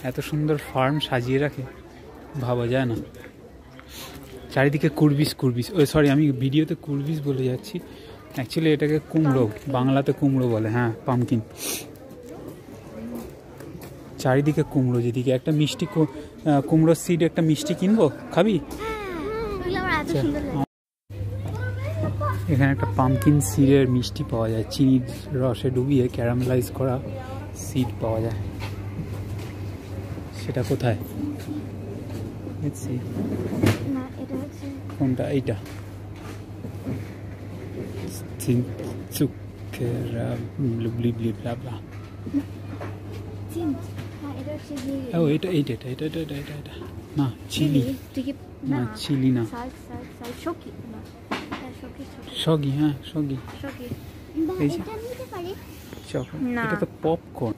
এত সুন্দর ফার্ম সাজিয়ে রাখে, ভাবা যায় না। চারিদিকে কুরবিস কুরবিস, ওই সরি আমি ভিডিওতে কুরবিস বলে যাচ্ছি, অ্যাকচুয়ালি এটাকে কুমড়ো, বাংলাতে কুমড়ো বলে। হ্যাঁ, পামকিন। চারিদিকে কুমড়ো, যেদিকে একটা মিষ্টি কুমড়োর সিড, একটা মিষ্টি কিনবো, খাবি? এখানে একটা পামকিন সিডের মিষ্টি পাওয়া যায়, চিনির রসে ডুবিয়ে ক্যারামেলাইজ করা সিড পাওয়া যায়। সেটা কোথায়? কোনটা? এইটা এটা এটা এটা এটা এটা এটা এটা না, চিলি না, চিলি না, সগি। হ্যাঁ, সগি। এটা তো পপকর্ন,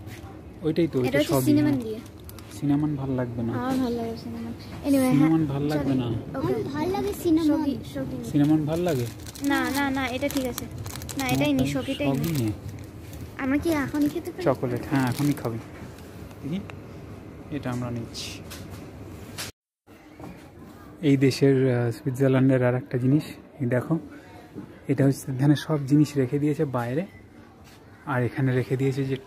ওইটাই তো, ওইটা সগি। সিনামন ভাল লাগবে না, সিনামন ভাল লাগবে না, সিনামন ভাল লাগে না। না না, এটা ঠিক আছে না, এটাই নি, সগিটাই নি। আমরা কি এখনই খেতে পারি? চকোলেট, হ্যাঁ এখনই খাবি। দেখি, এটা আমরা নিচ্ছি। এই দেশের সুইজারল্যান্ডের আর একটা জিনিস, দেখো, এটা হচ্ছে এখানে সব জিনিস রেখে দিয়েছে বাইরে, আর এখানে রেখে দিয়েছে যে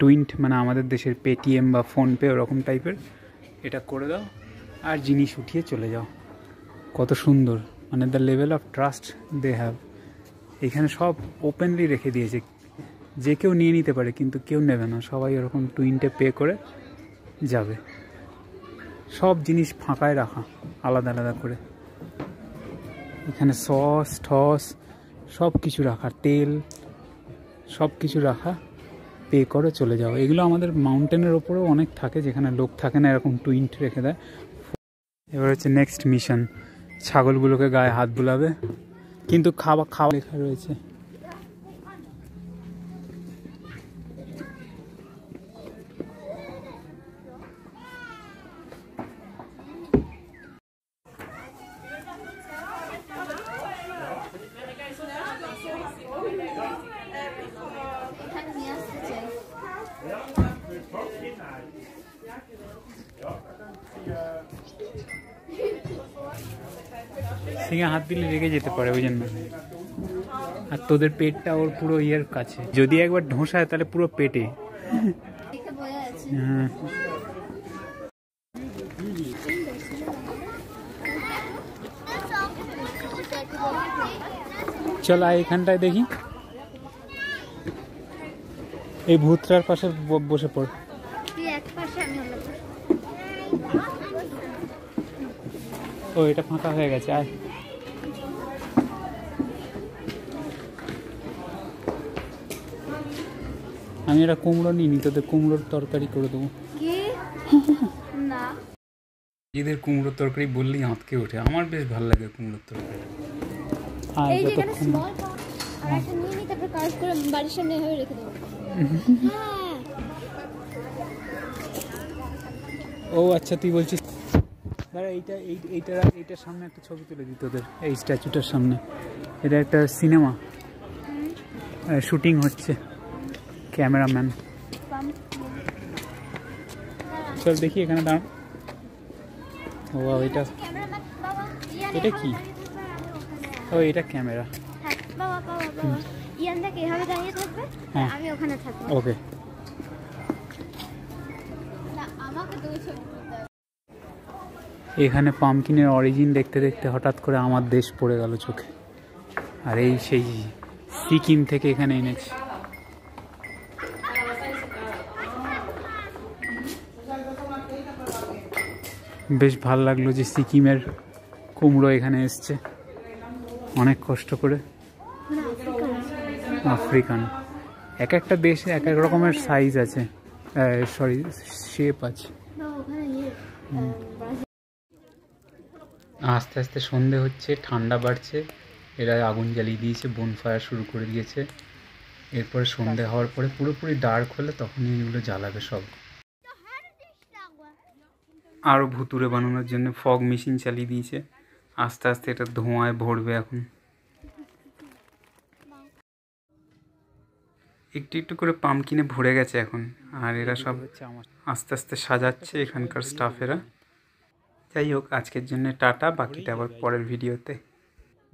টুইন্ট মানে আমাদের দেশের পেটিএম বা ফোনপে ওরকম টাইপের। এটা করে দাও আর জিনিস উঠিয়ে চলে যাও। কত সুন্দর, মানে the level of trust they have. এখানে সব ওপেনলি রেখে দিয়েছে, যে কেউ নিয়ে নিতে পারে, কিন্তু কেউ নেবে না, সবাই ওরকম টুইন্টে পে করে যাবে। সব জিনিস ফাঁকায় রাখা আলাদা আলাদা করে। এখানে সস ঠস সব কিছু রাখা, তেল সব কিছু রাখা, পে করে চলে যাও। এগুলো আমাদের মাউন্টেনের ওপরেও অনেক থাকে, যেখানে লোক থাকে না, এরকম টুইন্ট রেখে দেয়। এবার হচ্ছে নেক্সট মিশন, ছাগলগুলোকে গায়ে হাত বুলাবে, কিন্তু খাওয়া লেখা রয়েছে। সিংহে হাত দিলে রেগে যেতে পারে, ওই জন্য। আর তোদের পেটটা ওর পুরো ইয়ের কাছে, যদি একবার ঢোসায় তাহলে পুরো পেটে। হ্যাঁ, চল আয় এখানটায় দেখি, এই ভূতটার পাশে বসে পড়। ও, এটা ফাঁকা হয়ে গেছে, আয়। আমি এটা কুমড়ো নিইনি, তোদের কুমড়োর তরকারি করে দেবো। এদের কুমড়োর তরকারি বললেই আঁতকে ওঠে, আমার বেশ ভালো লাগে কুমড়োর তরকারি। ও আচ্ছা, তুই বলছিস, দাঁড়া, এইটার সামনে একটা ছবি তুলে দিই তোদের, এই স্ট্যাচুটার সামনে। এটা একটা সিনেমা শুটিং হচ্ছে, ক্যামেরাম্যান। চল দেখি, এখানে দাঁড়া। ও এটা কি? ও, এটা ক্যামেরা। হ্যাঁ, ওকে। এখানে পামকিনের অরিজিন দেখতে দেখতে হঠাৎ করে আমার দেশ পড়ে গেল চোখে, আর এই সেই সিকিম থেকে এখানে এনেছি। বেশ ভাল লাগলো যে সিকিমের কুমড়ো এখানে এসছে, অনেক কষ্ট করে। আফ্রিকান, এক একটা দেশে এক এক রকমের সাইজ আছে, সরি শেপ আছে। আস্তে আস্তে সন্ধে হচ্ছে, ঠান্ডা বাড়ছে, এরা আগুন জ্বালিয়ে দিয়েছে, বনফায়ার শুরু করে দিয়েছে। এরপরে সন্ধে হওয়ার পরে পুরোপুরি ডার্ক হলে তখনই এগুলো জ্বালাবে সব। আরও ভুতুরে বানানোর জন্য ফগ মেশিন চালিয়ে দিয়েছে, আস্তে আস্তে এটা ধোঁয়ায় ভরবে এখন। একটু একটু করে পাম্পকিনে ভরে গেছে এখন, আর এরা সব আস্তে আস্তে সাজাচ্ছে এখানকার স্টাফেরা। যাই হোক, আজকের জন্য টাটা, বাকিটা আবার পরের ভিডিওতে।